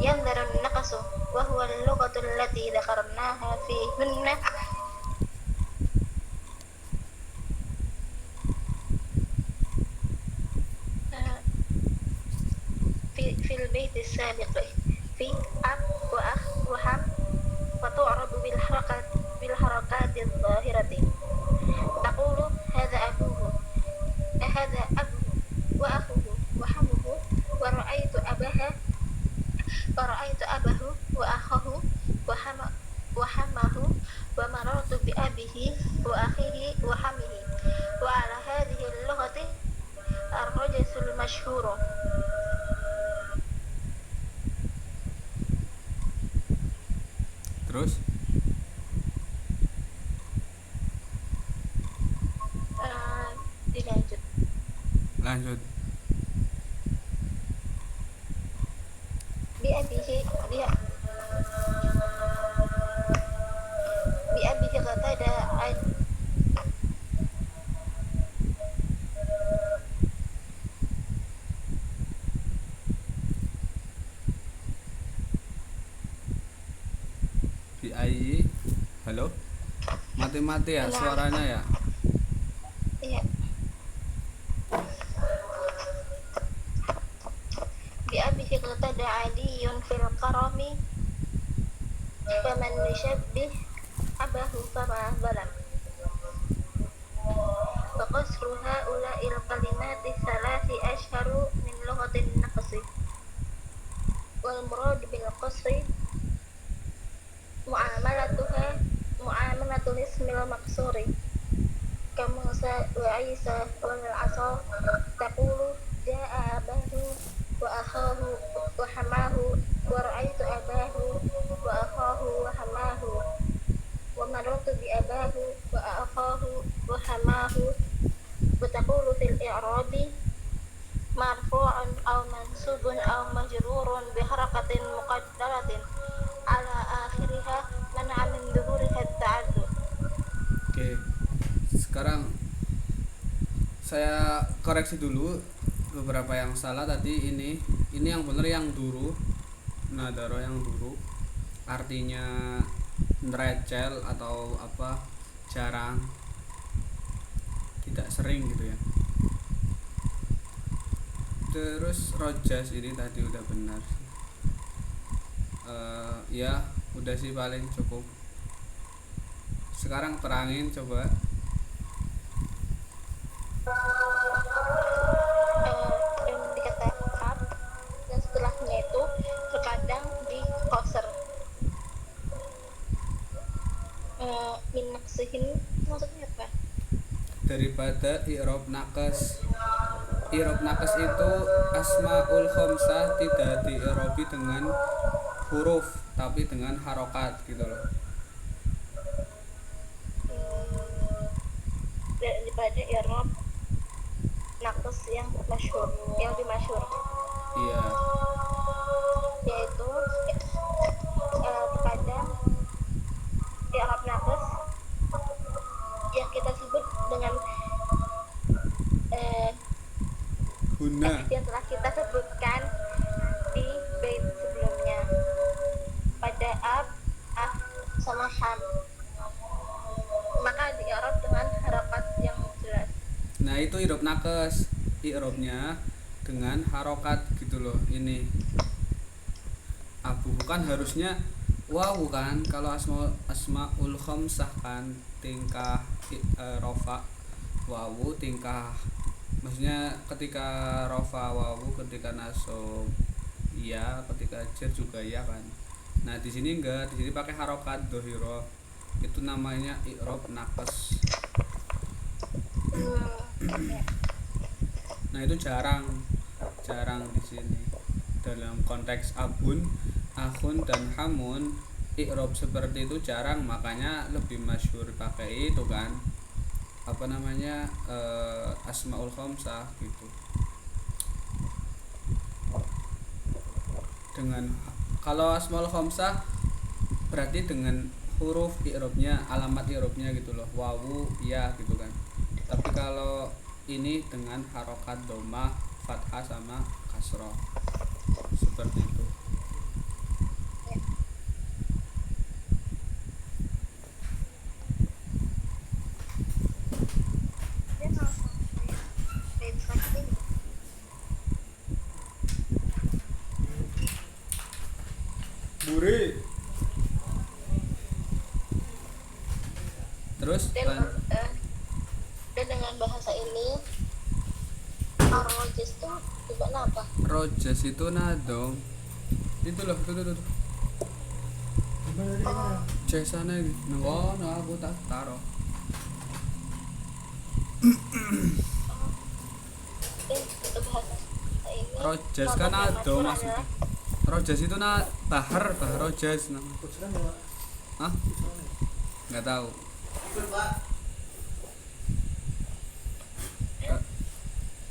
ينظر النقص وهو اللغة التي ذكرناها فيهن في البيت السابق في أب وأخ وحم وتعرب بالحركات الظاهرة. تقول هذا أبوه وأخوه وحمه ورأيت أباه وأخاه وحمه ومررت بأبيه وأخيه وحمه. وعلى هذه اللغة الرجس المشهور. Terus Dilanjut. lanjut. بأبيه قتادة BI. Halo, mati-mati ya suaranya ya. Iya. بأبيه قتادة عدي في الكرم فمن يشبه أباه فما ظلم. وقصر هؤلاء الكلمات الثلاث أشهر من لغة النقص. والمراد بالقصر معاملة الاسم المقصور كموسى وعيسى والعصا. تقول جاء أباه وأخاه وحماه ورأيت أباه وأخاه وحماه ومررت بأباه وأخاه وحماه. وتقول في الإعراب مرفوع أو منصوب أو مجرور بحركة مقدرة على آخرها منع من ظهورها التعدد. Oke, sekarang saya koreksi dulu beberapa yang salah tadi. Ini yang benar yang duru, nadaro yang duru, artinya nerecel atau apa, jarang, tidak sering gitu ya. Terus rojas ini tadi udah benar. Ya udah sih paling cukup. Sekarang terangin coba. Yang dikatakan dan setelahnya itu terkadang di koser. Minaksihin maksudnya apa? Daripada i'rab nakes. I'rab nakes itu asmaul khamsah tidak di'irabi dengan huruf tapi dengan harokat gitu loh. Daripada i'rab nakes yang masyhur, yang dimasyhur. Iya. Yaitu terkadang i'rab nakes yang kita sebut dengan Guna. yang telah kita sebutkan di bait sebelumnya pada ab, sama ham, maka di-i'rab dengan harakat yang jelas. Nah itu i'rab nakes, i'rabnya dengan harokat gitu loh. Ini abu kan harusnya wawu kan, kalau asmaul khamsah kan tingkah rofa wawu, tingkah maksudnya ketika rofa wawu, ketika nasab iya, ketika jar juga ya kan. Nah di sini enggak, di sini pakai harokat dohiro, itu namanya i'rab nakes. Nah itu jarang di sini dalam konteks abun, akhun dan hamun. I'rab seperti itu jarang, makanya lebih masyhur pakai itu kan, apa namanya, asmaul khamsah gitu. Dengan kalau asmaul khamsah berarti dengan huruf i'rabnya, alamat i'rabnya gitu loh, wawu ya gitu kan. Tapi kalau ini dengan harokat doma, fathah sama kasroh seperti itu. Buri. Terus dan dan dengan bahasa ini arrojes tuh gimana apa? rojas itu nadong. Itu loh, tuh. Cek sana ini. Nunggu, aku tak taruh. Itu bahasa ini Rojas kan contohnya ada masyhur maksudnya. adalah Rojas itu bahar rojas nama. Hah? Nggak tahu.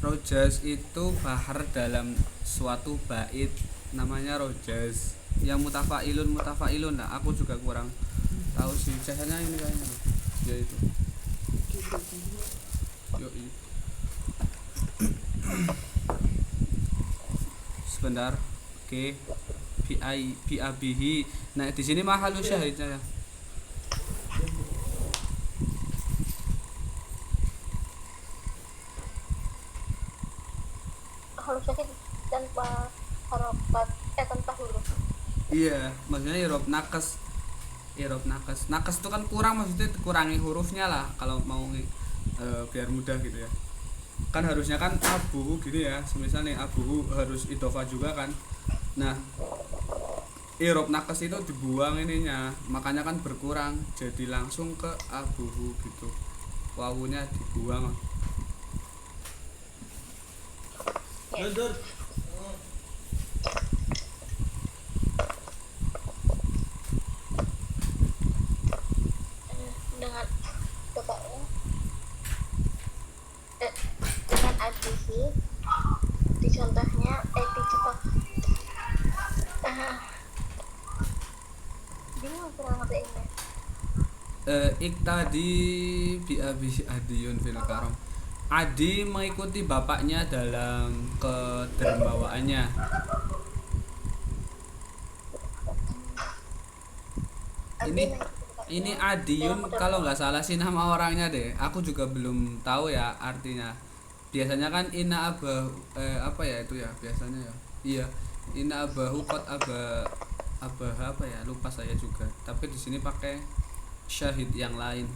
Rojas itu bahar dalam suatu bait namanya rojas. Yang mutafailun lah. Aku juga kurang tahu sih. Cahanya ini kayaknya. Ya itu. Yoi. Sebentar. Oke. Biabihi. Nah, di sini mahalus syahidnya ya. harusnya kan tanpa harokat tanpa huruf. Iya, maksudnya irob nakes. Nakes itu kan kurang, maksudnya kurangi hurufnya lah kalau mau biar mudah gitu ya. Kan harusnya kan abu gini ya, semisal nih abu harus idofa juga kan. Nah, irob nakes itu dibuang ininya, makanya kan berkurang jadi langsung ke abuhu gitu. Wawunya dibuang. Ya. Dengan bapaknya dengan adisi di contohnya di Jepang bingung kurang ngertiinnya. Iktadi bi abi adiyun fil karom. Adi mengikuti bapaknya dalam kedermawaannya. Ini Adiun kalau nggak salah sih nama orangnya deh. Aku juga belum tahu ya artinya. Biasanya kan ina abah apa ya itu ya biasanya ya. Iya, ina abahu kot abah apa ya lupa saya juga. Tapi di sini pakai syahid yang lain.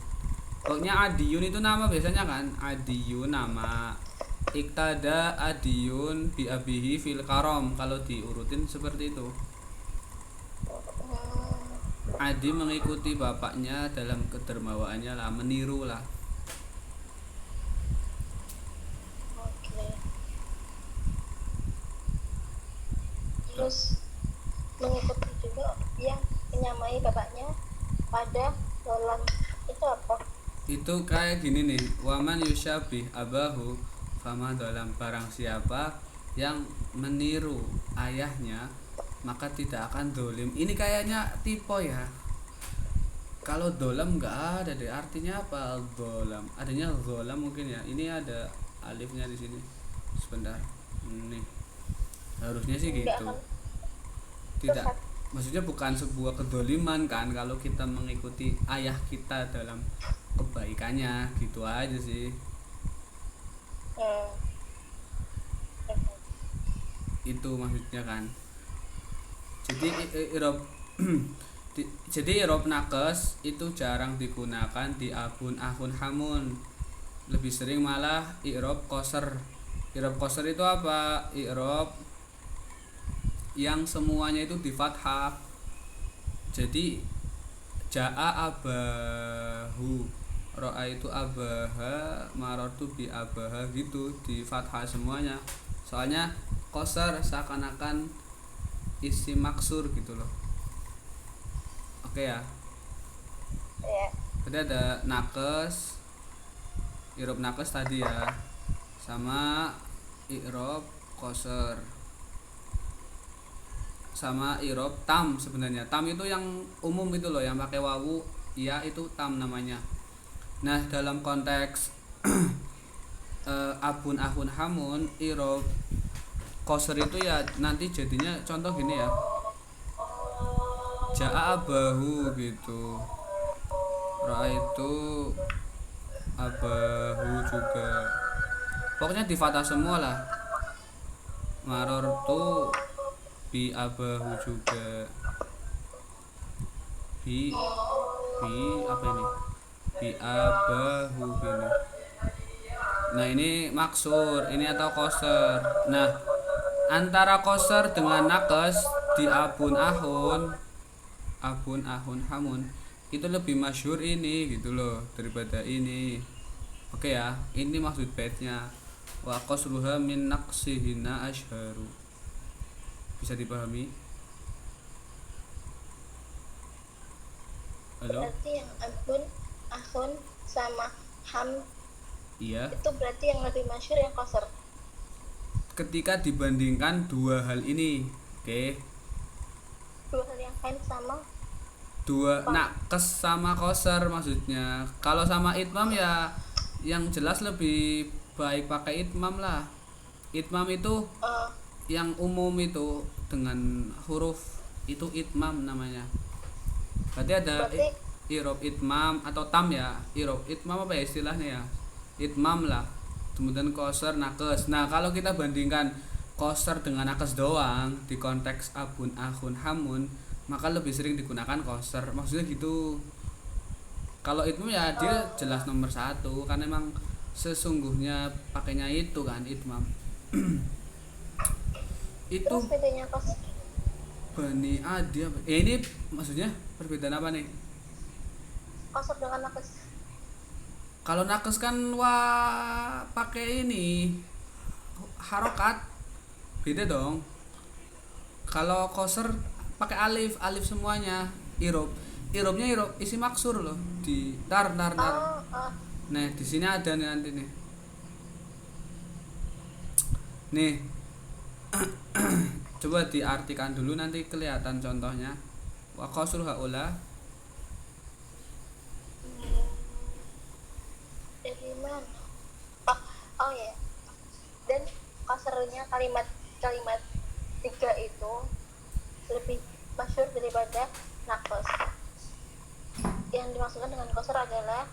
Pokoknya Adiun itu nama biasanya kan Adiun nama. Iktada Adiun bi abihi fil karom kalau diurutin seperti itu. Adi mengikuti bapaknya dalam kedermawaannya lah, meniru lah. Oke. Terus mengikuti juga yang menyamai bapaknya pada dalam itu apa? Itu kayak gini nih, waman yusyabih abahu fama dalam barang siapa yang meniru ayahnya maka tidak akan dolim. Ini kayaknya tipe ya. Kalau dolam nggak ada deh, artinya apa dolam? Adanya dolam mungkin ya. Ini ada alifnya di sini. Sebentar, nih harusnya sih gitu. Tidak, maksudnya bukan sebuah kedoliman kan kalau kita mengikuti ayah kita dalam kebaikannya, gitu aja sih. Itu maksudnya kan. Jadi irob nakes itu jarang digunakan di ahun hamun. Lebih sering malah irob koser. Irob koser itu apa? Irob yang semuanya itu di fathah. Jadi jaa abahu, ro'a itu abaha, marortu bi abaha gitu di fathah semuanya. Soalnya koser seakan-akan isi maksur gitu loh. Oke ya. Jadi ada nakes, irob nakes tadi ya, sama irob koser, sama irob tam. Sebenarnya tam itu yang umum itu loh, yang pakai wawu ya itu tam namanya. Nah dalam konteks abun ahun hamun irob koser itu ya nanti jadinya contoh gini ya, ja'a abahu gitu, ro'a itu abahu juga, pokoknya di fathah semua lah. Maror tuh bi abahu juga. bi bi apa ini, bi abahu gini. Nah ini maksur, ini atau koser. Nah antara koser dengan nakes di abun ahun hamun itu lebih masyhur ini gitu loh daripada ini. Oke ya, ini maksud baitnya. Wa qasruha min naqsihina asyharu. Bisa dipahami? Halo? Berarti yang abun, ahun, sama ham Iya. itu berarti yang lebih masyhur yang koser. Ketika dibandingkan dua hal ini, oke. Dua hal yang lain sama. Dua nakes sama koser maksudnya. Kalau sama itmam ya yang jelas lebih baik pakai itmam lah. Itmam itu eh yang umum itu dengan huruf itu itmam namanya. Berarti ada berarti irob itmam atau tam ya. Irob itmam apa ya istilahnya ya? Itmam lah. Kemudian koser nakes. Nah, kalau kita bandingkan koser dengan nakes doang di konteks abun ahun hamun, maka lebih sering digunakan koser. Maksudnya gitu. Kalau itmam ya dia jelas nomor satu karena emang sesungguhnya pakainya itu kan itmam. Itu terus bedanya koser Bani Adi apa? Ini maksudnya perbedaan apa nih? dengan nakes. Kalau nakes kan pakai ini harokat beda dong. Kalau koser pakai alif alif semuanya. Irobnya irob isi maksur loh di tar. Nah di sini ada nih nanti nih. Nih coba diartikan dulu nanti kelihatan contohnya. Wa qasru haula Dari mana? Oh ya. Dan kosernya kalimat tiga itu lebih masyhur daripada nakes. Yang dimaksudkan dengan koser adalah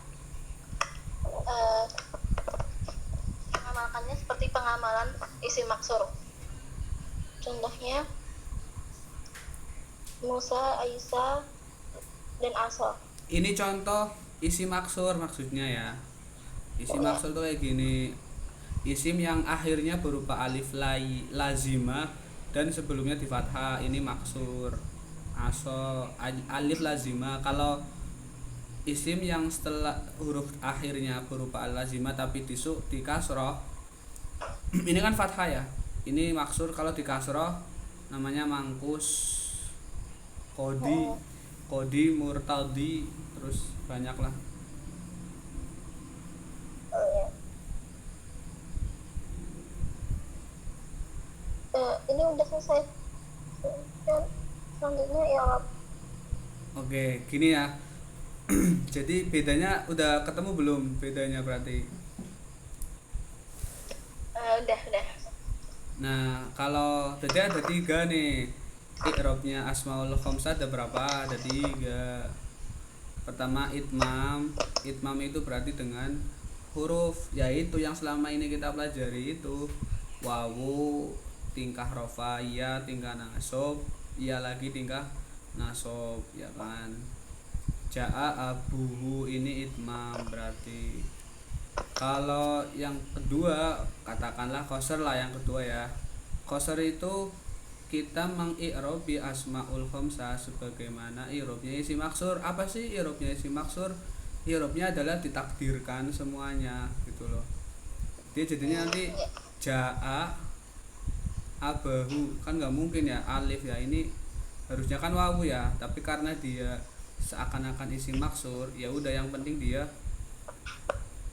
mengamalkannya seperti pengamalan isim maksur. Contohnya Musa, Aisyah, dan Asa. ini contoh isi maksur maksudnya ya. Isi maksur tuh kayak gini. Isim yang akhirnya berupa alif lazimah dan sebelumnya di fathah ini maksur. Alif lazimah. Kalau isim yang setelah huruf akhirnya berupa al lazimah tapi di kasroh ini kan fathah ya. Ini maksur. Kalau di kasroh namanya mangkus, kodi, murtadi, terus banyak lah. Ini udah selesai. Dan selanjutnya ya Oke, gini ya. Jadi bedanya udah ketemu belum bedanya berarti? udah. Nah, kalau jadi ada tiga nih. I'rabnya asmaul khamsah ada berapa? Ada tiga. Pertama itmam. Itmam itu berarti dengan huruf, yaitu yang selama ini kita pelajari itu wawu tingkah rofa, ya tingkah nasob, ya lagi tingkah nasob, ya kan. Ja'a abuhu ini itmam berarti. Kalau yang kedua katakanlah koser lah yang kedua ya. Koser itu kita mengi'robi asmaul khamsah sebagaimana i'robnya isi maksur. Apa sih i'robnya isi maksur? I'robnya adalah ditakdirkan semuanya gitu loh. Dia jadinya nanti ja'a abahu, kan nggak mungkin ya alif ya, ini harusnya kan wawu ya, tapi karena dia seakan-akan isi maksur, ya udah yang penting dia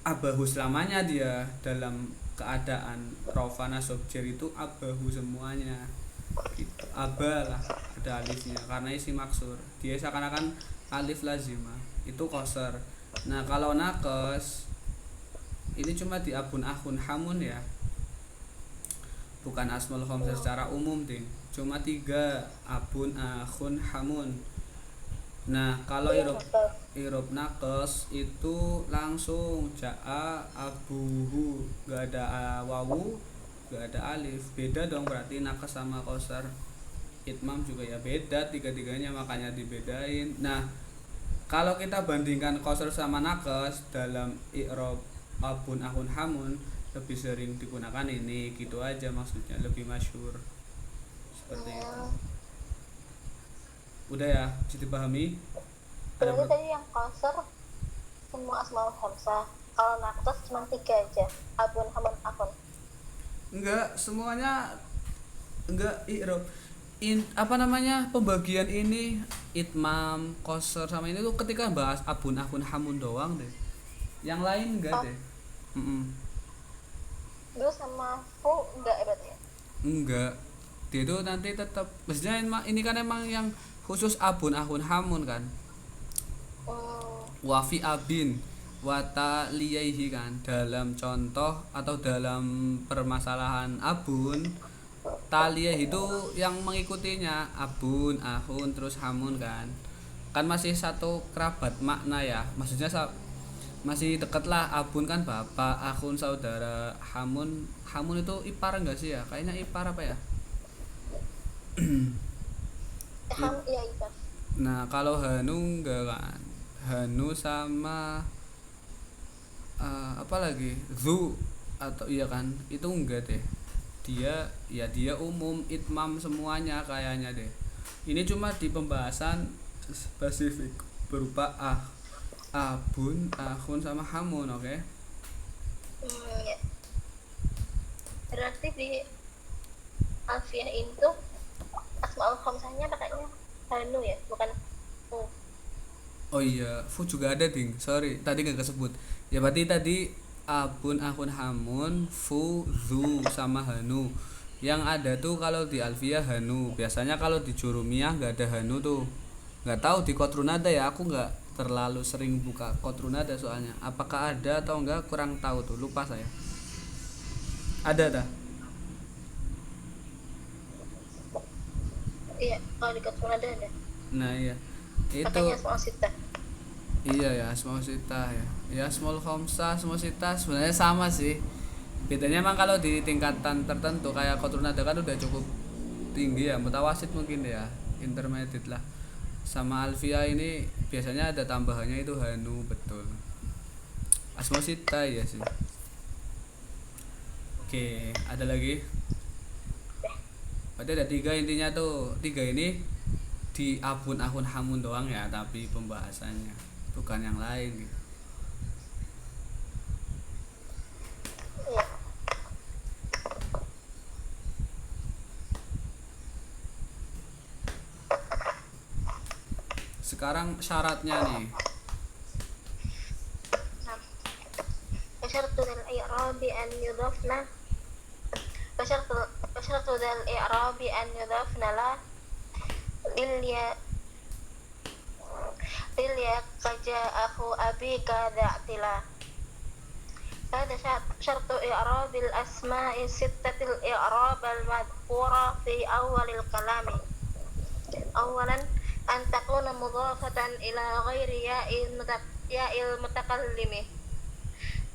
abahu selamanya, dia dalam keadaan rofa nasab jar itu abahu semuanya gitu. Abalah ada alifnya karena isi maksur, dia seakan-akan alif lazimah, itu koser. Nah kalau nakes ini cuma di abun ahun hamun ya, bukan asmaul khamsah secara umum ding, cuma tiga abun ahun hamun. Nah kalau irob nakes itu langsung ja'a abuhu, gak ada wawu, gak ada alif. Beda dong berarti nakes sama koser. Itmam juga ya beda, tiga-tiganya makanya dibedain. Nah Kalau kita bandingkan qasr sama nakes dalam i'rab abun ahun hamun, lebih sering digunakan ini, gitu aja maksudnya, lebih masyhur seperti itu. Hmm, Udah ya, bisa dipahami? Ada berarti tadi yang qasar semua asmaul khamsah, kalau nakes cuma 3 aja, abun hamun akun. enggak semuanya, enggak i'rab apa namanya, pembagian ini itmam, qasr sama ini tuh ketika bahas abun ahun hamun doang deh. Yang lain enggak Oh, deh. Mm-mm. terus sama fu enggak ya berarti ya? Enggak. Dia itu nanti tetap, maksudnya ini kan emang yang khusus abun ahun hamun kan. Hmm, Wafi abin wata liyaihi kan, dalam contoh atau dalam permasalahan abun taliyah itu yang mengikutinya abun ahun terus hamun kan masih satu kerabat makna ya, maksudnya masih deket lah. Abun kan bapak, ahun saudara, hamun itu ipar enggak sih ya, kayaknya ipar apa ya. iya iya. Nah kalau hanu enggak kan, hanu sama apa lagi, zu atau iya kan, itu enggak deh. Dia umum itmam semuanya kayaknya deh. Ini cuma di pembahasan spesifik berupa abun ahun sama hamun, oke. Ya. Berarti di alfiah itu asmaul khamsahnya pakainya hanu ya, bukan fu. Oh iya, fu juga ada ding. Sorry, tadi nggak kesebut. Ya berarti tadi abun, ahun, hamun, fu, zu sama hanu. Yang ada tuh kalau di alfiah hanu. Biasanya kalau di jurumiyah nggak ada hanu tuh. Nggak tahu di Qatrunada ya. Aku nggak terlalu sering buka Qatrunada soalnya. Apakah ada atau enggak kurang tahu tuh. Lupa saya. Ada dah. Iya, kalau di Qatrun ada. Nah iya. Itu Pakainya asmaul sitah. iya ya, asmaul sitah ya. Ya asmaul khamsah, asmaul sitah sebenarnya sama sih. Bedanya emang kalau di tingkatan tertentu kayak Qatrunada kan udah cukup tinggi ya, mutawasit mungkin ya, intermediate lah. Sama Alfia ini biasanya ada tambahannya itu hanu, betul. Asmaul sitah ya sih. Oke, ada lagi. Berarti ada tiga intinya tuh. Tiga ini di abun ahun hamun doang ya, tapi pembahasannya bukan yang lain gitu. Iya. Sekarang syaratnya nih. Nah, فشرط الإعراب أن يضافنا فشرط الإعراب أن يضافنا لا للياء كجاء أخو أبيك ذا اعتلا. هذا شرط إعراب الأسماء الستة الإعراب المذكورة في أول الكلام. أولا أن تكون مضافة إلى غير ياء المتكلم.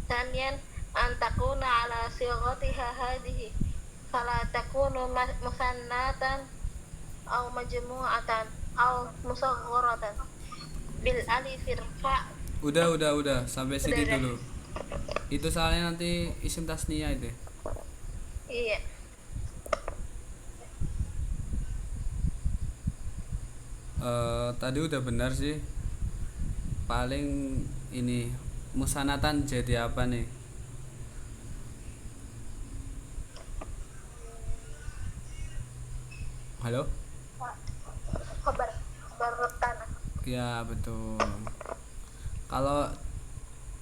ثانيا أن تكون على صيغتها هذه فلا تكون مثناة أو مجموعة أو مصغرة بالألف ارفع. Udah sampai sini Udah. dulu. Itu soalnya nanti isim tasniyah itu. Iya. Tadi udah benar sih. Paling ini musanatan jadi apa nih? Halo? Khabar tanah. Ya betul. Kalau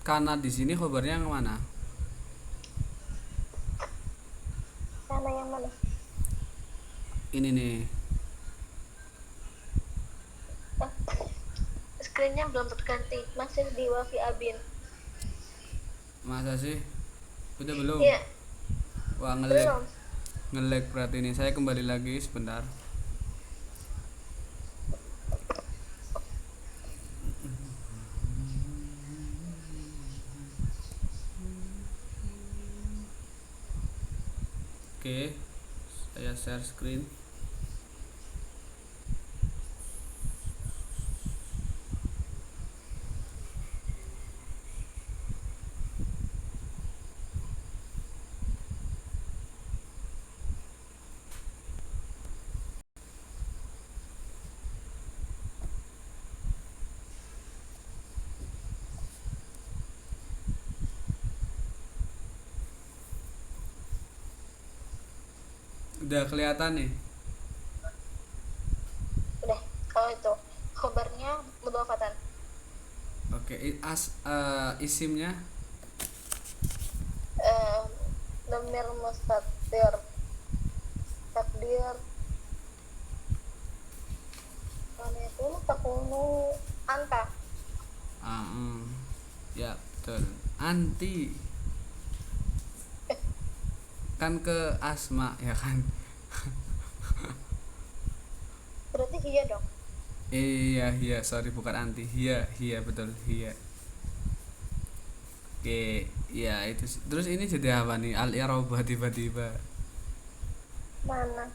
karena di sini khobarnya yang mana? Sana yang mana? Ini nih. Screennya belum terganti, masih di Wafi Abin. Masa sih? Udah belum? Iya, Wah belum. ngelag berarti ini. Saya kembali lagi sebentar. Oke, saya share screen. Udah kelihatan nih. Udah, kalau itu khobarnya mudhafatan. Oke, isimnya eh Dhamir mustatir, takdir mana itu takunu anta. ya betul. Anti kan ke asma ya kan. Berarti hiya dong. Iya, sorry bukan anti. Iya betul, iya. Oke, ya itu sih. Terus ini jadi apa nih? Al-i'rabah tiba-tiba. Mana?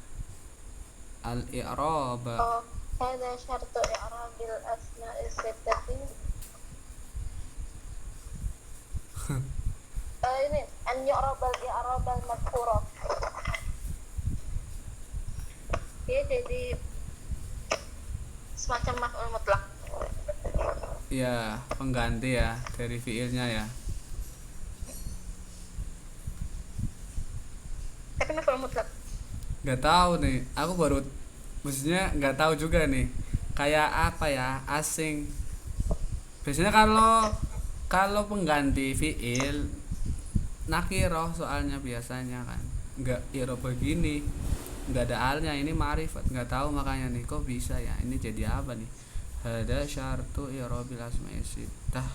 Al-i'rabah. Oh, hadza syartu i'rabil asma'i sittati. Ini an yu'rabal i'rabal madhkura. Dia jadi semacam maf'ul mutlak. Ya, pengganti ya dari fiilnya ya. Tapi maf'ul mutlak. Nggak tahu nih, aku baru, maksudnya nggak tahu juga nih. Kayak apa ya, asing. Biasanya kalau pengganti fiil nakiroh soalnya biasanya kan. Nggak i'rab begini. Nggak ada alnya, ini ma'rifat. Nggak tahu makanya nih kok bisa ya. Ini jadi apa nih? Hada syartu i'rabil asma'i sittah.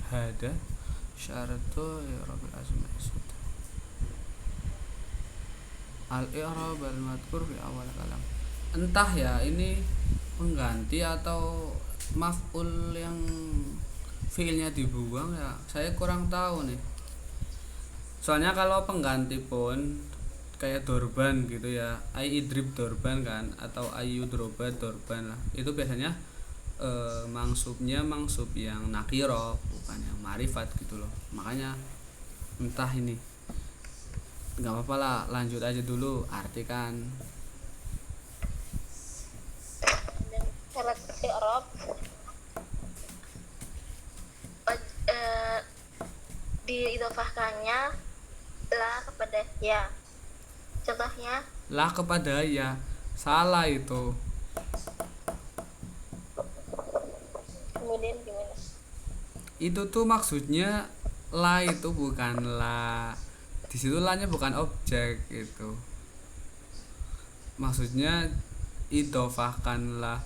Hada syartu i'rabil asma'i sittah. Al-i'rab al-madhkur fi awal kalam. Entah ya ini pengganti atau maf'ul yang fiilnya dibuang ya. Saya kurang tahu nih. Soalnya kalau pengganti pun kayak dorban gitu ya, ai idrib dorban kan, atau ayu droba dorban lah, itu biasanya mangsubnya mangsub yang nakiro bukan yang marifat gitu loh. Makanya entah ini, nggak apa-apa lah, lanjut aja dulu artikan. Dan syarat i'rab diidhofahkannya la kepada ya. Contohnya Lah kepada ya, salah itu. kemudian gimana? Itu tuh maksudnya la itu bukan la. Di situ la nya bukan objek itu. Maksudnya idhofahkanlah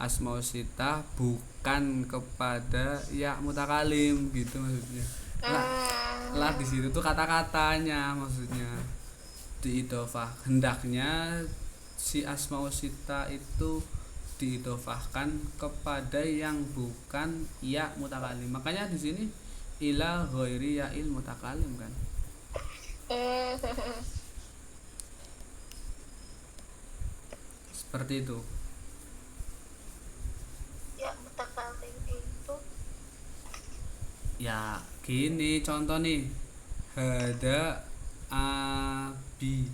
asmaul sittah bukan kepada ya mutakalim gitu maksudnya. La di situ tuh kata-katanya maksudnya. Diidhofah, hendaknya si asmaul sittah itu diidhofahkan kepada yang bukan ya mutakalim. Makanya di sini ila ghairi ya'il mutakalim kan. Seperti itu. Ya mutakalim itu Ya gini contoh nih, hada abi,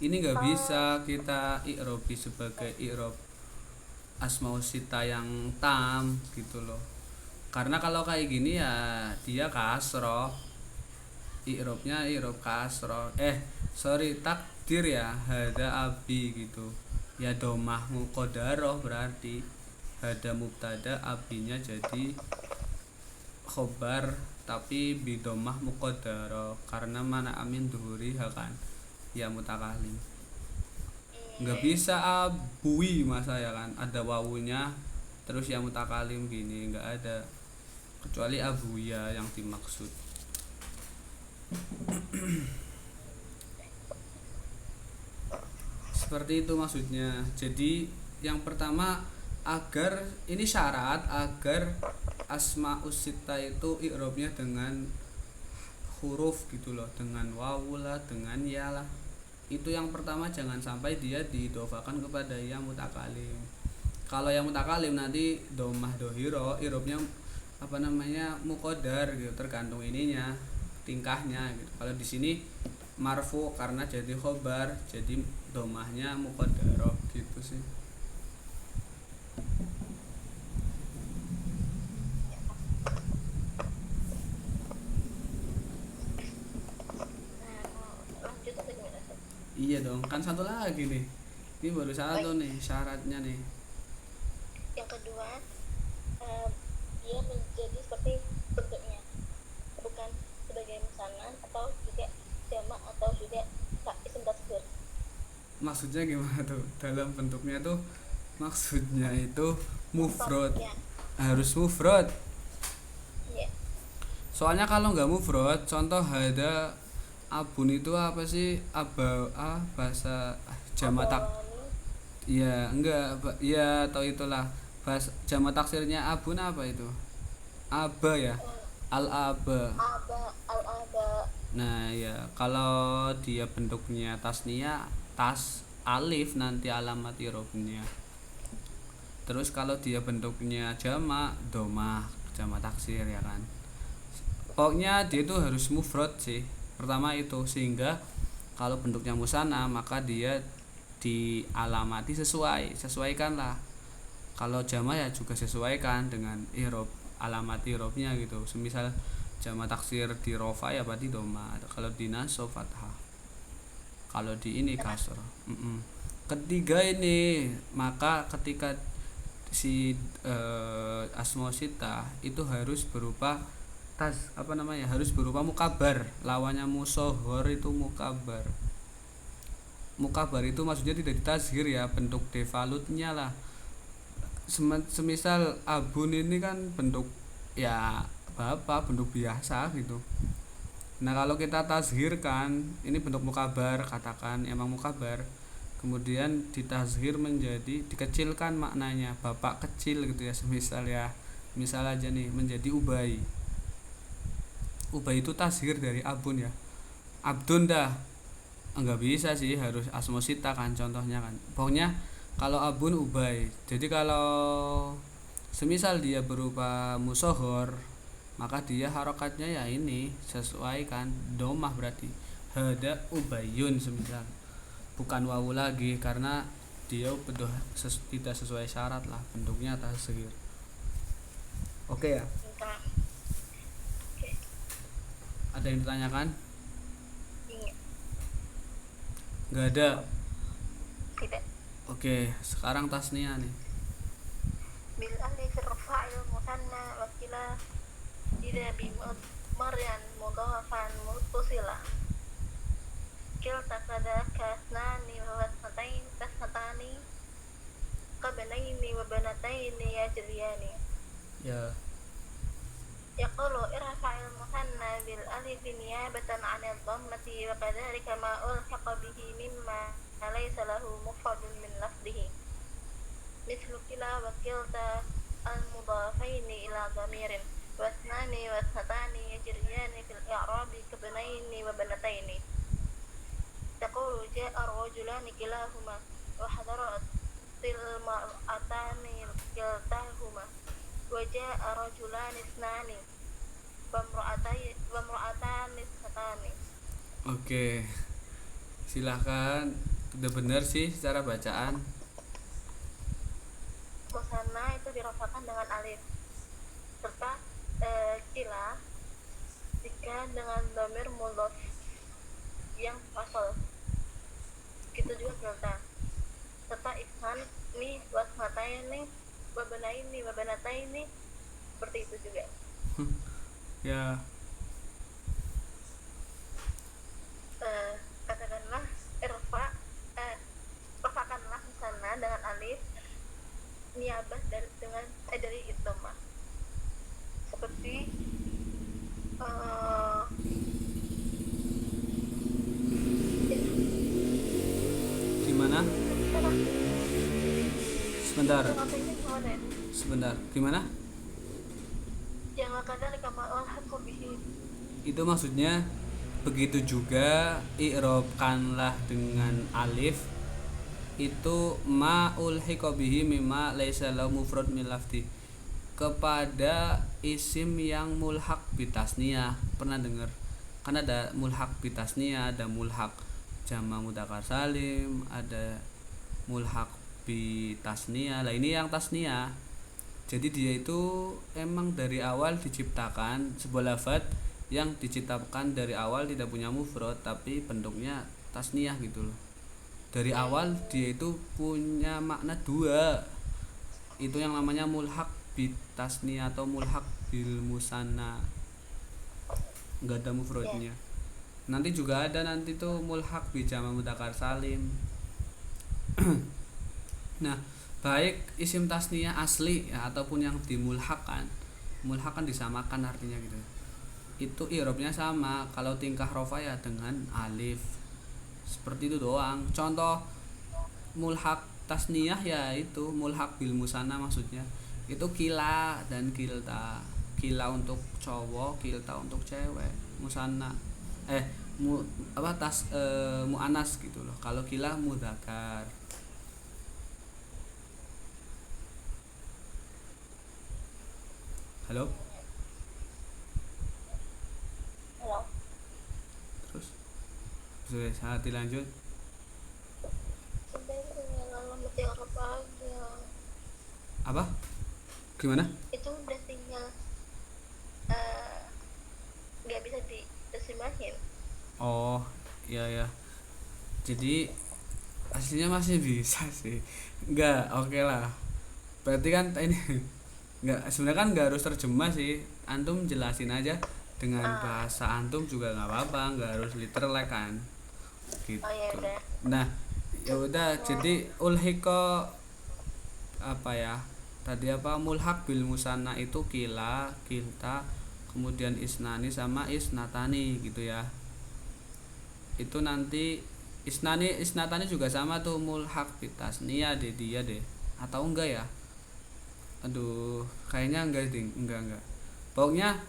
ini nggak bisa kita i'robi sebagai i'rob asmaul sittah yang tam gitu loh. Karena kalau kayak gini ya dia kasroh, i'robnya i'rob kasroh, sorry takdir ya, hada abi gitu ya, domah muqaddarah berarti hada mubtada, abinya jadi khobar tapi bidomah muqaddarah karena mana amin duhuri kan ya mutakalim. Nggak bisa abui masa ya kan, ada wawunya terus ya mutakalim gini, nggak ada, kecuali abuya yang dimaksud. Seperti itu maksudnya. Jadi yang pertama, agar ini syarat agar asmaus sittah itu i'robnya dengan huruf gitu loh, dengan wawu lah, dengan ya lah. Itu yang pertama, jangan sampai dia diidhofakan kepada yang mutakalim. Kalau yang mutakalim nanti domah dohiro, i'robnya apa namanya muqaddar gitu, tergantung ininya, tingkahnya gitu. Kalau di sini marfu karena jadi khobar, jadi domahnya muqaddarah gitu sih. dong, kan satu lagi nih. Ini baru satu nih syaratnya nih. Yang kedua, dia menjadi seperti bentuknya, bukan sebagai musanna atau juga jamak atau juga isim tasghir. Maksudnya gimana tuh? Dalam bentuknya tuh maksudnya itu mufrad. Ya, Harus mufrad. ya. Soalnya kalau nggak mufrad, contoh ada abun itu apa sih? Bahasa jamak tak. Abawani, Iya, enggak, ya atau itulah. Jamak taksirnya abun apa itu? Aba ya. Al-aba. al-aba. Nah, ya, kalau dia bentuknya tasnia, tas alif nanti alamat irobnya. Terus kalau dia bentuknya jamak, domah, jamak taksir ya kan. Pokoknya dia itu harus mufrad sih. Pertama itu, sehingga kalau bentuknya musanna maka dia dialamati sesuaikanlah. Kalau jamak ya juga sesuaikan dengan irob, alamat irobnya gitu. Semisal jamak taksir di rofa ya berarti doma, kalau di nasab fathah, kalau di ini kasr. Ketiga ini, maka ketika si asma sita itu harus berupa harus berupa mukabar, lawannya musohor itu mukabar. Mukabar itu maksudnya tidak ditazhir ya, bentuk devalutnya lah. Semisal abun ini kan bentuk ya bentuk biasa gitu. Nah kalau kita tazhirkan, ini bentuk mukabar, katakan emang mukabar, kemudian ditazhir menjadi dikecilkan maknanya, bapak kecil gitu ya, semisal ya, misal aja nih menjadi ubay. Ubay itu tazhir dari abun ya, abdun dah. Enggak bisa sih, harus asmosita kan contohnya kan. Pokoknya kalau abun ubay. Jadi kalau semisal dia berupa musohor, maka dia harokatnya ya ini sesuai kan, domah berarti hada ubayun semisal, bukan wawu lagi karena dia tidak sesuai syarat lah, bentuknya tasghir. Oke ya, Entah. Oke. ada yang ditanyakan? Ingat. Nggak ada. Tidak. Oke, sekarang tasnia nih. Bil alif rafa'il musanna wa kila ida bi maryan mudhafan muttasila. Kilta kada kasnani wa wasnatain kasnatani qabnaini wa banataini yajriyani. Ya. Yaqulu irfa'il musanna bil alif niyabatan 'anil dhammati wa kadhalika ma ulhiqa bihi mimma laysa lahu mufradun min lafdhihi. Mislu kila wa kilta al-mudhafaini ila dhamirin wasnani wasnatani yajriyani fil i'rabi kabnaini wa banataini. Taqulu ja'a ar-rajulani kilahuma wa hadarat mar'atani kiltahuma wa ja'a rajulani ithnani wa imra'atani ithnatani. Oke, silahkan. Udah benar sih secara bacaan. Musanna itu dirafakan dengan alif serta kila jika dengan dhamir mudhaf yang fasal, gitu juga kilta, serta ihsan ni wasmataini wabanaini wabanataini, seperti itu juga. Ya. Katakanlah rafakanlah musanna dengan alif niabah dari idhamah, seperti Gimana? Sebentar. ya? Sebentar. Gimana? Yang kadhalika ma ulhiqa bihi. Itu maksudnya begitu juga i'robkanlah dengan alif itu ma ulhiqa bihi mimma laisa lahu mufrad min lafzi, kepada isim yang mulhaq bitasniyah. Pernah dengar? Kan ada mulhaq bitasniyah, ada mulhaq jama mudzakkar salim, ada mulhaq bitasniyah. Lah ini yang tasniyah. Jadi dia itu emang dari awal diciptakan sebuah lafaz yang diciptakan dari awal tidak punya mufrad tapi bentuknya tasniyah gitu loh. Dari awal dia itu punya makna dua, itu yang namanya mulhak bitasni atau mulhak bil musanna, nggak ada Ya. mufradnya. Nanti juga ada nanti tuh mulhak bi jama mudzakkar salim. Nah, baik isim tasniyah asli ya, ataupun yang dimulhakkan. Mulhak kan disamakan artinya gitu. Itu i'rabnya sama, kalau tingkah rofa ya dengan alif. Seperti itu doang. Contoh mulhak tasniyah ya itu mulhak bil musanna maksudnya. Itu kila dan kilta. Kila untuk cowok, kilta untuk cewek. Musanna. Eh mu apa muannas gitu loh. Kalau kila mudzakkar. Halo? Halo. Terus sudah dilanjut. Udah tinggal alamat Arab aja. Apa? Gimana? Itu udah tinggal nggak bisa diterjemahin. Oh, iya ya. Jadi aslinya masih bisa sih. Enggak, oke lah. Berarti kan ini enggak, sebenarnya kan enggak harus terjemah sih. Antum jelasin aja dengan Ah, bahasa antum juga nggak apa-apa, nggak harus literal kan. oh ya Gitu. udah. Nah, ya udah jadi ulhiko apa ya? Tadi apa mulhak bil musanna itu kila, kilta, kemudian isnani sama isnatani gitu ya. Itu nanti isnatani juga sama tuh mulhak bitas nia deh dia deh, atau enggak ya, aduh kayaknya enggak ding, enggak pokoknya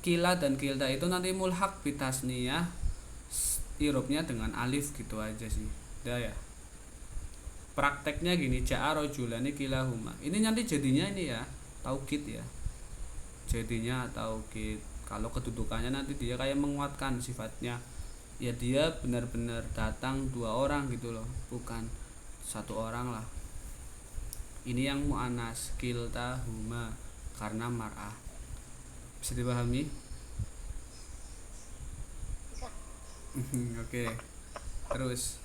kila dan kilta itu nanti mulhak bitas nia, irobnya dengan alif gitu aja sih udah ya. Prakteknya gini, ja'a rajulani kilahuma, ini nanti jadinya ini ya taukid ya, jadinya taukid. Kalau kedudukannya nanti dia kayak menguatkan sifatnya, ya dia benar-benar datang dua orang gitu loh, bukan satu orang lah. Ini yang mu'anas kilta huma karena mar'ah. Bisa dipahami? Bisa. Oke. Terus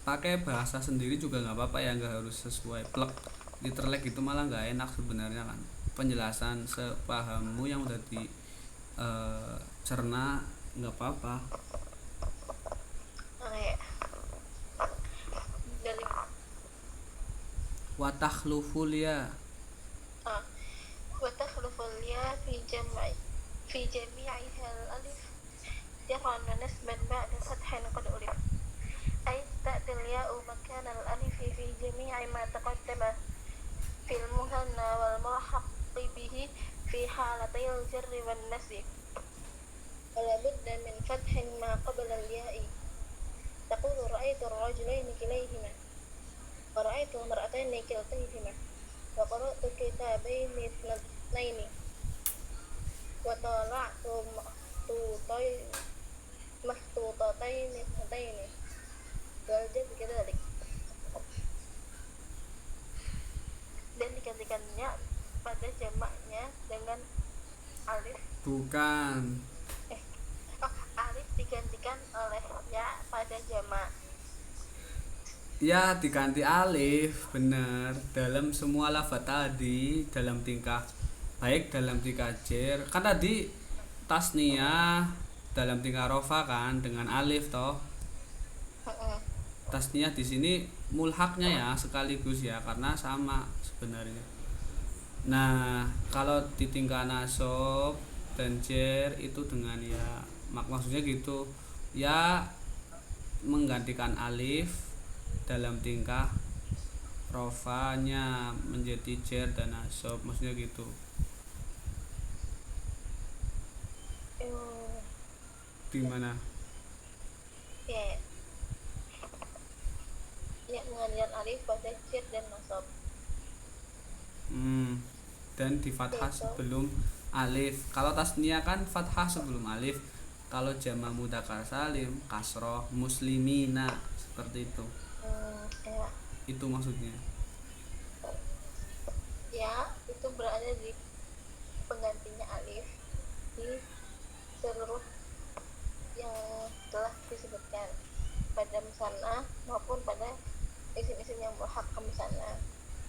pakai bahasa sendiri juga nggak apa-apa ya, nggak harus sesuai plek literally gitu, malah nggak enak sebenarnya kan. Penjelasan sepahammu yang udah di cerna nggak apa-apa. Oke. Dari Watahluful ya. ah, وتخلف الياء في جميعها الألف جرا ونسبا بعد فتح قد ألف، أي تأتي الياء مكان الألف في جميع ما تقدم في المثنى والملحق به في حالتي الجر والنسب، ولا بد من فتح ما قبل الياء، تقول رأيت الرجلين كليهما، ورأيت المرأتين كلتيهما، وقرأت كتابين اثنين، وطالعت مخطوطتين اثنتين، والجد كذلك. Dan digantikannya pada jamaknya dengan alif. Bukan. Alif digantikan oleh ya pada jamak. Ya diganti alif, benar. Dalam semua lafaz tadi, dalam tingkah baik dalam tingkah jer. Kan tadi tasniyah dalam tingkah rofa kan dengan alif toh. Tasniyah di sini mulhaknya ya sekaligus ya karena sama sebenarnya. Nah, kalau di tingkah nasab dan jer itu dengan ya maksudnya gitu. Ya menggantikan alif dalam tingkah rofanya menjadi jer dan nasab, maksudnya gitu. Gimana? Ya, ya menggantikan alif pada jer dan nasab. Dan di fathah sebelum alif. Kalau tasniyah kan fathah sebelum alif. Kalau jamak mudzakkar salim kasroh muslimina, seperti itu. Ya. Itu maksudnya. Ya, itu berada di penggantinya alif di seluruh yang telah disebutkan. pada musanna maupun pada isim-isim yang mulhaq ke musanna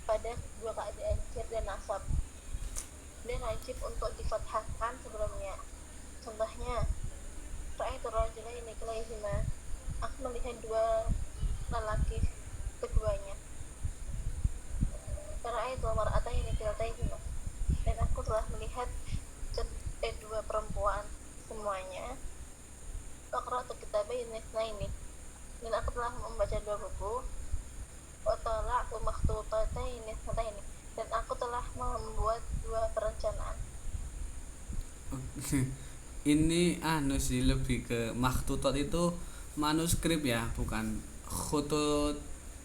pada dua keadaan jar dan nasab, dan wajib untuk difathahkan sebelumnya. Contohnya, ra'aitu rajulaini kilaihima, aku melihat dua lelaki keduanya. Ra'aitu mar'ataini kilataihima, dan aku telah melihat dua perempuan semuanya. Waqra'tu kitabaini itsnaini, dan aku telah membaca dua buku. Wa tala'tu makhtutataini itsnataini, dan aku telah membuat dua perencanaan. Ini anu sih, lebih ke makhtutot itu manuskrip ya, bukan khutut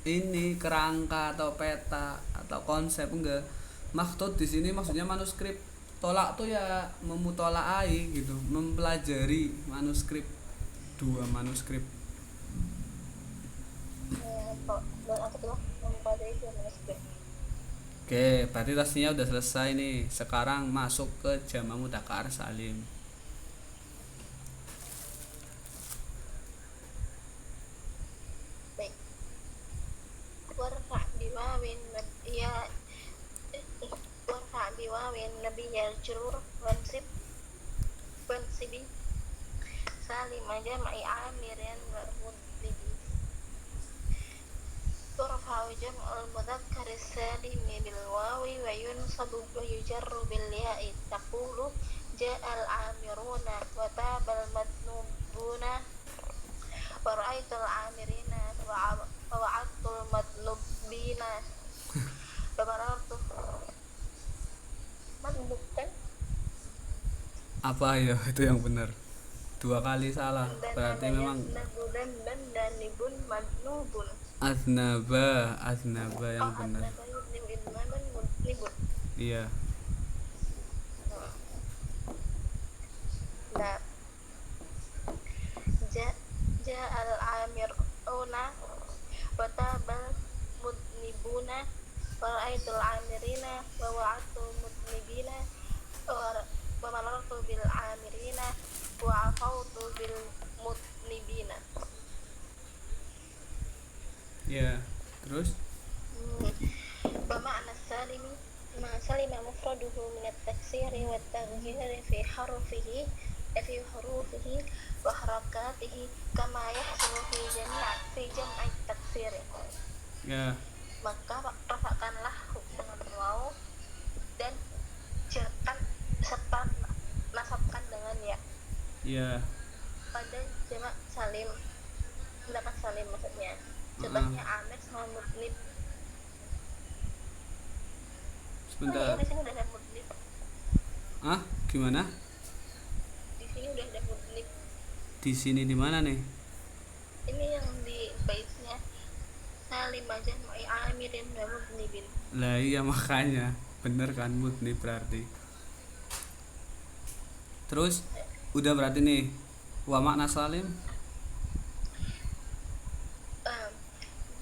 ini kerangka atau peta atau konsep, enggak. Makhtut di sini maksudnya manuskrip. Tolak tuh ya memutolaai gitu, mempelajari manuskrip, dua manuskrip. Dan aku telah mempelajari dua manuskrip. Oke, berarti tasnya udah selesai nih. Sekarang masuk ke jamak mudzakkar salim. Baik. Warfa biwawin ya warfa biwawin nabi yarjur wansibi salim jama'i amirin wa mudlibi. Turfa jam'ul mudzakkar salimi bil wawi wa yunsabu wa yujarru bil ya'i. Taqulu ja'al amiruna wa tabal madnubuna wa ra'aitul amirina wa wa'adtul madnubina wa marartu madnub kan Apa ya itu yang benar? Dua kali salah. dan Berarti namanya memang nabudan dan danibun madnubun. aznaba yang benar. Adnaba yudnibu idnaban mudnibun. Iya. Nah, ja'al amiruna wa tabal mudnibuna wa ra'aitul amirina wa wa'adtul mudnibina wa marartu bil amirina wa afautu bil mudnibina. Iya. Terus Wa ma'na salimi ma salima mufraduhu min at-taksiri wa at-taghyiri fi hurufihi wa harakatihi kama yahsulu fi jam'i taksiri. ya, Maka rafakanlah dengan waw dan jerkan serta nasabkan dengan ya iya. pada jamak salim, mudzakkar salim maksudnya. Contohnya Amir sama Mudnib. Sebentar. Di sini udah ada Mudnib. Gimana? Di sini udah ada Mudnib. Di sini di mana nih? Ini yang di baitnya salim aja ma'i amirin wa mudnibin. Lah iya makanya bener kan, mudni berarti. Terus udah berarti nih wa makna salim.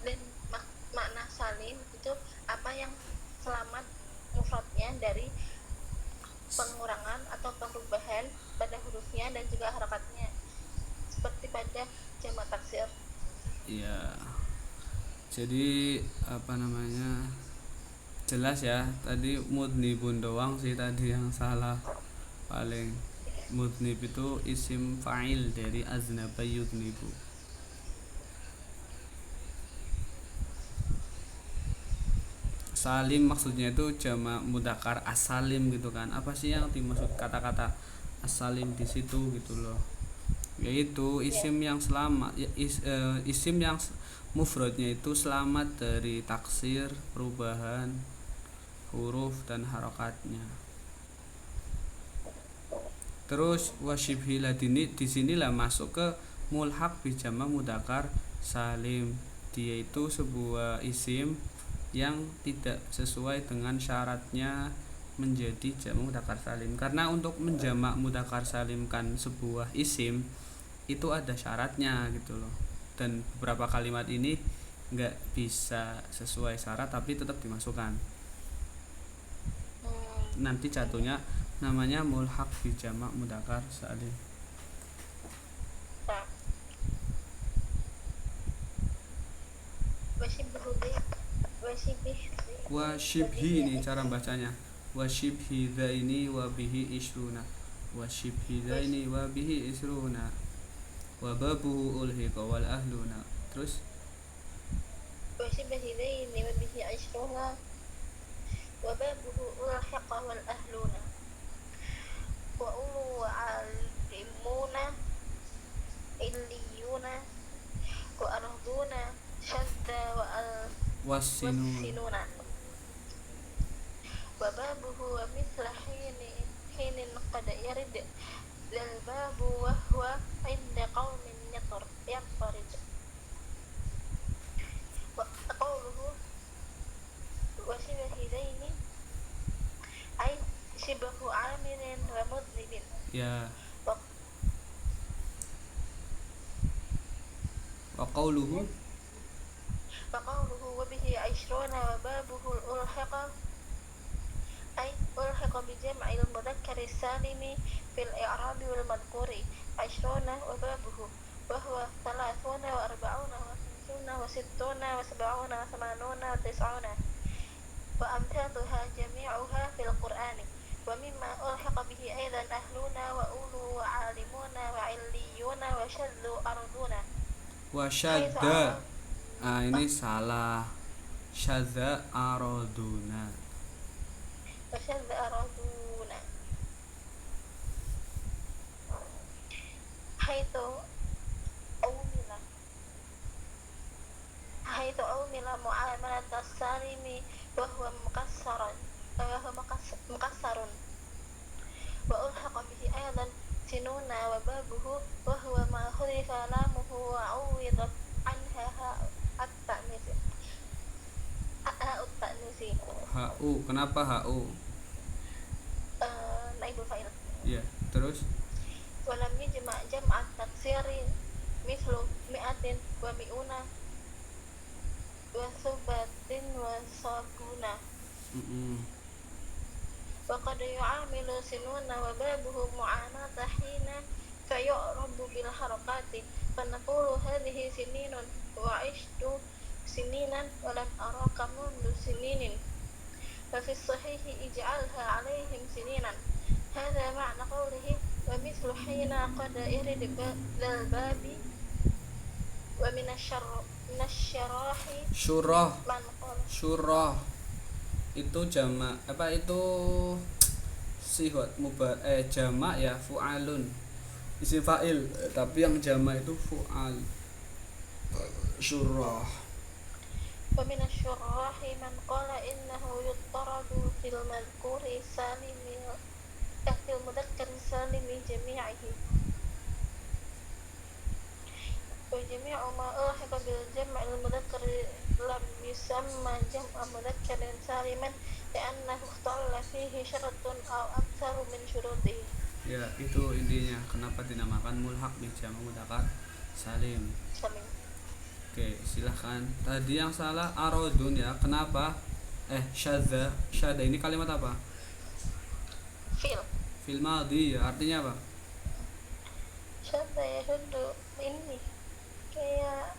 Dan makna salim itu apa yang selamat mufradnya dari pengurangan atau perubahan pada hurufnya dan juga harakatnya seperti pada jamak taksir. Iya. Jadi apa namanya? Jelas ya, tadi mudnibun doang sih tadi yang salah. Paling mudnib itu isim fa'il dari aznaba yudnibu. Salim maksudnya itu jamak mudzakkar asalim gitu kan. Apa sih yang dimaksud kata-kata asalim di situ gitu loh? Yaitu isim yang selamat isim yang mufradnya itu selamat dari taksir, perubahan huruf dan harokatnya. Terus wasyibhi ladini di sinilah masuk ke mulhaq bi jamak mudzakkar salim. Dia itu sebuah isim yang tidak sesuai dengan syaratnya menjadi jamak mudzakkar salim. Karena untuk menjamak mudzakkar salimkan sebuah isim itu ada syaratnya gitu loh. Dan beberapa kalimat ini nggak bisa sesuai syarat tapi tetap dimasukkan. Nanti jatuhnya namanya mulhaq bi jamak mudzakkar salim. Nah, Wasyibih. Wa shibhi ini cara bacanya. Wa shibhi dha ini wa bihi isruna. Wa shibhi dha ini wa bihi isruna. Wa babuhu ulhiqa wal ahluna. Terus وشبه ذين وبه عشرون وبابه ألحق والأهلون وأولو عالمون عليون وأرضون شذ wasinun. والسنون وبابه ومثل حين قد يرد ذا الباب وهو عند قوم يطرد وقوله وشبه ذين أي شبه عامل ومذنب Ya. Wa qauluhu وقوله وبه عشرون وبابه الألحق أي ألحق بجمع المذكر السالم في الإعراب والمذكور عشرون وبابه وهو ثلاثون وأربعون وخمسون وستون وسبعون وثمانون وتسعون وأمثالها جميعها في القرآن ومما ألحق به أيضا أهلون وأولو وعالمون وعليون وشذ أرضون wa syadda. Ini salah. Syadza araduna. وشذ أرضون حيث أومل معاملة السالم وهو مكسر وألحق به أيضا سنون وبابه وهو ما حذف لامه وعوض عنها هاء التأنيث HU. Kenapa HU? naibul fa'il Ya, terus ولم يجمع جمع التكسير مثل مئة ومئون وثبات وصابون وقد يعامل سنون وبابه معاناة حين فيعرب بالحركات فنقول هذه سنين وعشت سنينا ولم أراك منذ سنين ففي الصحيح اجعلها عليهم سنينا هذا معنى قوله ومثل حين قد يرد ذا الباب ومن الشراح syurah. من قال Syurah itu jamak apa itu sihot jamak ya fu'alun isim fa'il, tapi yang jamak itu fu'al. Syurah. ومن الشراح من قال إنه يضطرد في المذكور السالم في المذكر السالم جميعه وجميع ما ألحق بالجمع المذكر لم يسمى جمع مذكر سالما لأنه اختل فيه شرط أو أكثر من شروطه. Ya, itu intinya kenapa dinamakan mulhaq bil jamak mudzakkar salim. Salim. Oke, silahkan. Tadi yang salah arodun ya. Kenapa? Syadza. Syadza ini kalimat apa? Fil madhi ya. Artinya apa? Syadda ya syaddu ini kayak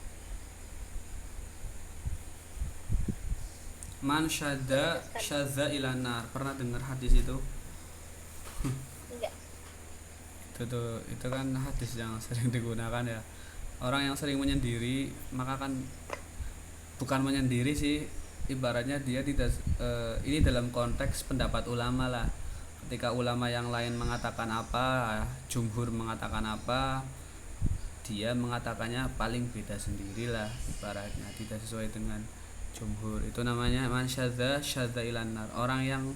Man syadza ilan nar. Pernah dengar hadis itu? enggak. Itu kan hadis yang sering digunakan ya. Orang yang sering menyendiri maka kan bukan menyendiri sih, ibaratnya dia tidak ini dalam konteks pendapat ulama lah. Ketika ulama yang lain mengatakan apa, jumhur mengatakan apa, dia mengatakannya paling beda sendirilah, ibaratnya tidak sesuai dengan jumhur. Itu namanya man syadza ilan nar. Orang yang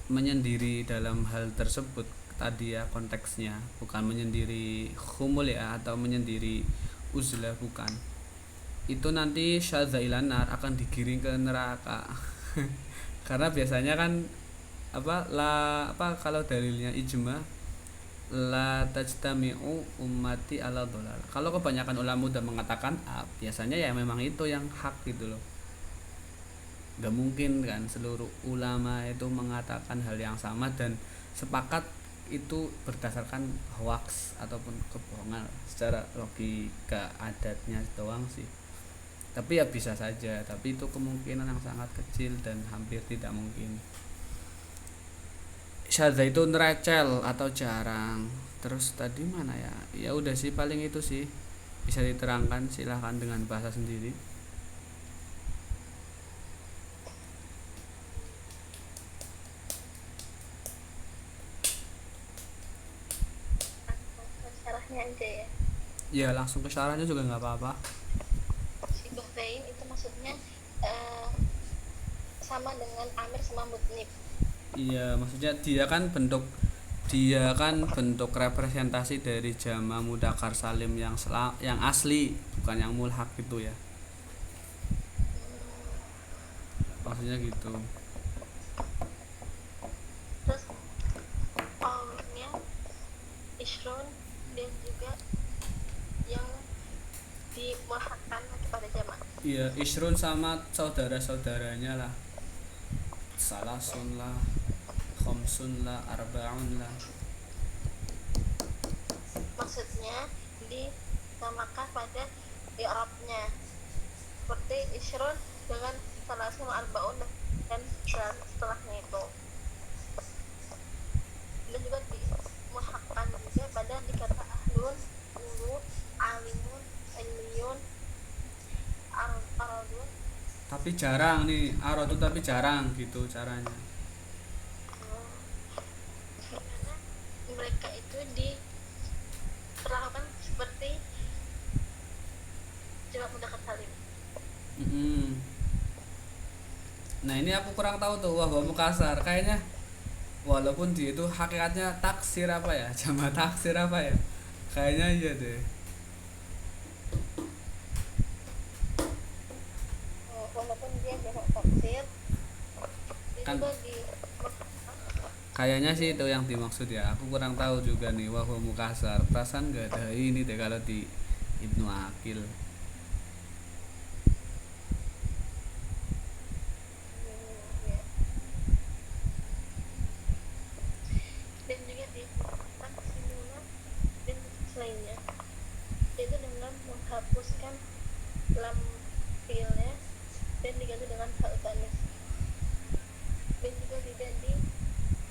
menyendiri dalam hal tersebut tadi ya konteksnya, bukan menyendiri khumul ya atau menyendiri uzlah, bukan. Itu nanti syadza ilan nar akan digiring ke neraka. Karena biasanya kan kalau dalilnya ijma la tajtami'u ummati ala dhalal. Kalau kebanyakan ulama udah mengatakan biasanya ya memang itu yang hak gitu loh. Gak mungkin kan seluruh ulama itu mengatakan hal yang sama dan sepakat itu berdasarkan hoax ataupun kebohongan. Secara logika adatnya doang sih. Tapi ya bisa saja, tapi itu kemungkinan yang sangat kecil dan hampir tidak mungkin. Syadza itu nerecel atau jarang. Terus tadi mana ya? Ya udah sih paling itu sih. Bisa diterangkan silahkan dengan bahasa sendiri. Syarahnya aja ya. Ya langsung ke syarahnya juga nggak apa-apa. Syibhatain itu maksudnya sama dengan Amir sama Mutnib. Iya maksudnya dia kan bentuk representasi dari jama mudzakkar salim yang asli, bukan yang mulhak itu ya. Maksudnya gitu. Terus kaumnya Ishrun dan juga yang dimulhakkan kepada jamaah. Iya, Isrun sama saudara-saudaranya lah. Salasun lah, khamsun lah, arbaun lah. Maksudnya disamakan pada i'rabnya. Seperti Ishrun dengan Salasun Arbaun dan setelahnya itu. Dan juga dimulhakkan juga pada dikata ahlun, ulu, alimun, ilmiyun, aradun. Tapi jarang nih, arad itu tapi jarang gitu caranya. Dimana mereka itu diperlakukan seperti jamak mudzakkar salim. Mm-mm. Nah ini aku kurang tahu tuh, wah Mukasar kayaknya walaupun dia itu hakikatnya taksir apa ya, jama taksir apa ya, kayaknya iya deh. Walaupun dia jamak taksir, dia Kan juga di kayaknya sih itu yang dimaksud ya, aku kurang tahu juga nih, wah Mukasar perasaan gak ada ini deh kalau di Ibnu Akil. ya. Dan juga di taksimuna dan selainnya, yaitu dengan menghapuskan lam fiilnya dan diganti dengan hal tanis, dan juga tidak di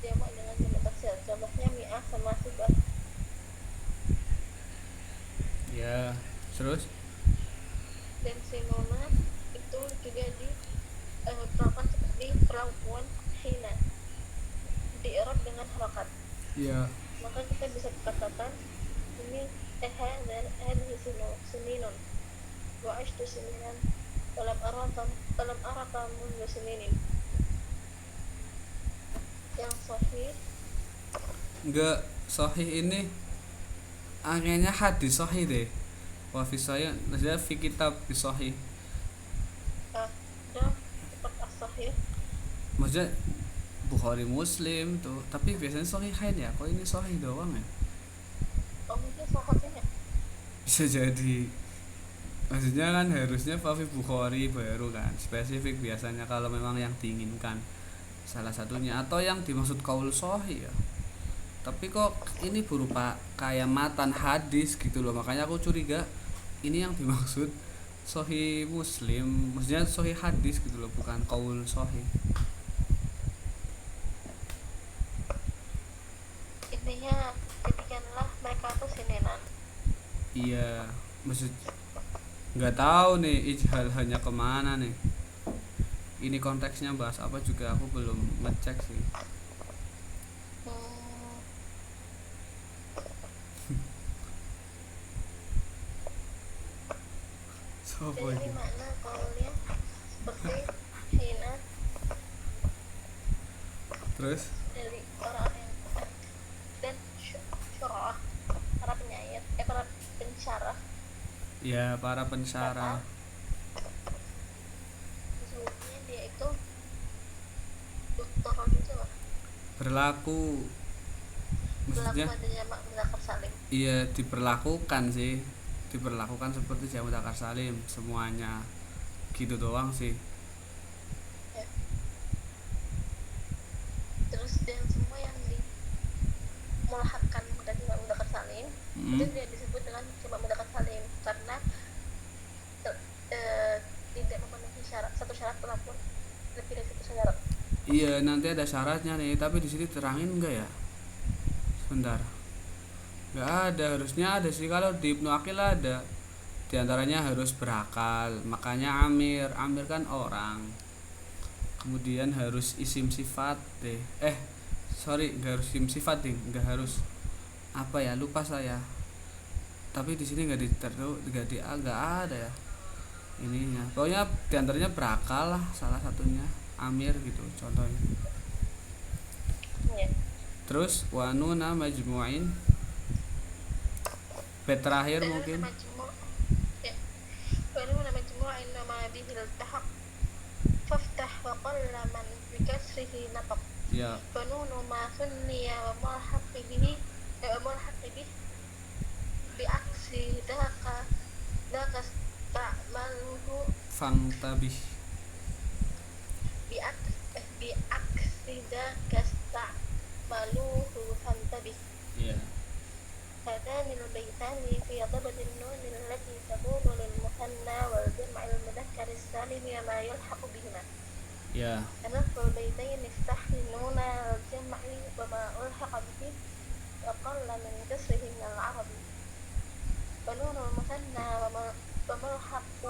jamak dengan jamak taksir. Contohnya mi'ah sama subah. Ya terus Dan sinona itu juga diperlakukan seperti perlakuan hina, di Arab dengan harakat. ya Maka kita bisa katakan ini hadhihi suninun wa ashtu sininan dalam arata mundu sininin. Yang sahih enggak sahih ini akhirnya hadis sahih deh. Wa fi sahih maksudnya fi kitab fi sahih. ada seperti as-sahih. Maksudnya Bukhari Muslim tuh, tapi biasanya sahihain ya. Kok ini sahih doang ya? Oh mungkin sahihnya Bisa jadi. Maksudnya kan harusnya Fafi Bukhari baru kan spesifik biasanya kalau memang yang diinginkan salah satunya atau yang dimaksud kaul sahih ya. Tapi kok ini berupa kayak matan hadis gitu loh, makanya aku curiga ini yang dimaksud sahih Muslim, maksudnya sahih hadis gitu loh, bukan kaul sahih. intinya jadikanlah mereka tuh sininan. Iya, maksud nggak tahu nih ijhal hanya kemana nih. Ini konteksnya bahas apa juga aku belum ngecek sih. Hmm, Sopo jadi iki? makna kaulnya seperti hina Terus dari orang yang dan syurah, para penyair para pensyarah ya para pensyarah sesungguhnya dia itu dokter gitu loh, berlaku, berlaku maksudnya pada jamak mudzakkar salim. iya diperlakukan sih, diperlakukan seperti jamu takar salim semuanya gitu doang sih. Ya. Terus dan semua yang dimulhakkan pada jamak mudzakkar salim itu Hmm. tidak disebut dengan jamak mudzakkar salim karena berlaku lebih dari satu syarat. Iya, nanti ada syaratnya nih, tapi di sini terangin enggak ya? Sebentar. Enggak ada, harusnya ada sih, kalau di Ibnu Aqil ada. Di antaranya harus berakal, makanya Amir. Amir kan orang. Kemudian harus isim sifat deh. Sorry, enggak harus isim sifat deh, enggak harus apa ya, lupa saya. Tapi di sini enggak enggak ada ya ininya. Pokoknya diantaranya berakal lah, salah satunya Amir gitu contohnya. Ya. Terus wanuna majmu'in, bait terakhir mungkin. Ya. Wanuna majmu'in nama bihil tahaq faftah wa qalla man bikasrihi nataq. Ya, Wanunu ma sunniya wa mulhaq bihi wa mulhaq bihi bi aksi daka ta'maluhu fangtabih. bi aksi daka ta'maluhu fantabih. Ya. هذان البيتان في ضبط النون التي تكون للمثنى والجمع المذكر السالم وما يلحق بهما. Ya. نصف البيتين افتح نون الجمع وما ألحق به وقل من كسره من العرب. ونون المثنى وملحق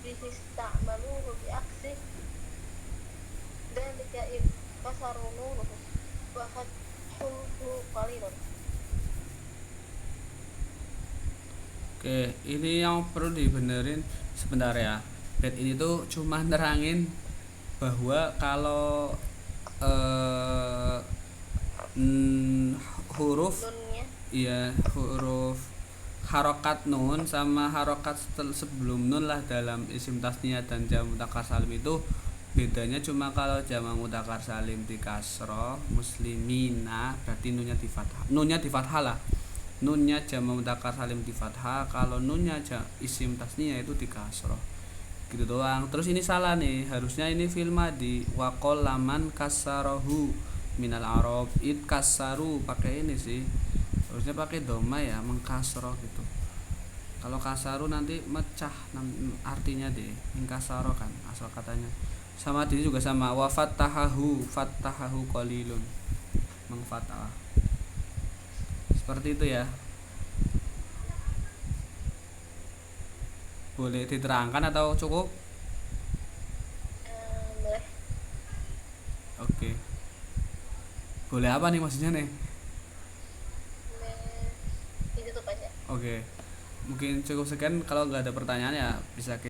به استعملوه بعكسه ذلك إذ كسروا نونه وفتحوه قليل. Oke, ini yang perlu dibenerin sebentar ya. Bait ini tuh cuma nerangin bahwa kalau huruf, Nunnya iya, huruf harokat nun sama harokat sebelum nun lah dalam isim tasniyah dan jamak mudzakkar salim itu bedanya cuma kalau jamak mudzakkar salim di kasroh muslimina berarti nunnya di fathah lah. Nunnya jamak mudzakkar salim di fathah, kalau nunnya isim tasniyah itu di kasroh. Gitu doang. Terus ini salah nih, harusnya ini fil madi waqol laman kasarohu minal arab. It kasaru pakai ini sih, harusnya pakai doma ya, mengkasroh gitu. Kalau kasaru nanti mecah artinya deh, ingkasaro kan asal katanya. Sama di juga sama wa fattahahu qalilun, mengfatah. Seperti itu ya. Boleh diterangkan atau cukup? boleh. Oke. Boleh apa nih maksudnya nih? Ditutup aja. Oke. Mungkin cukup sekian, kalau nggak ada pertanyaan ya bisa kita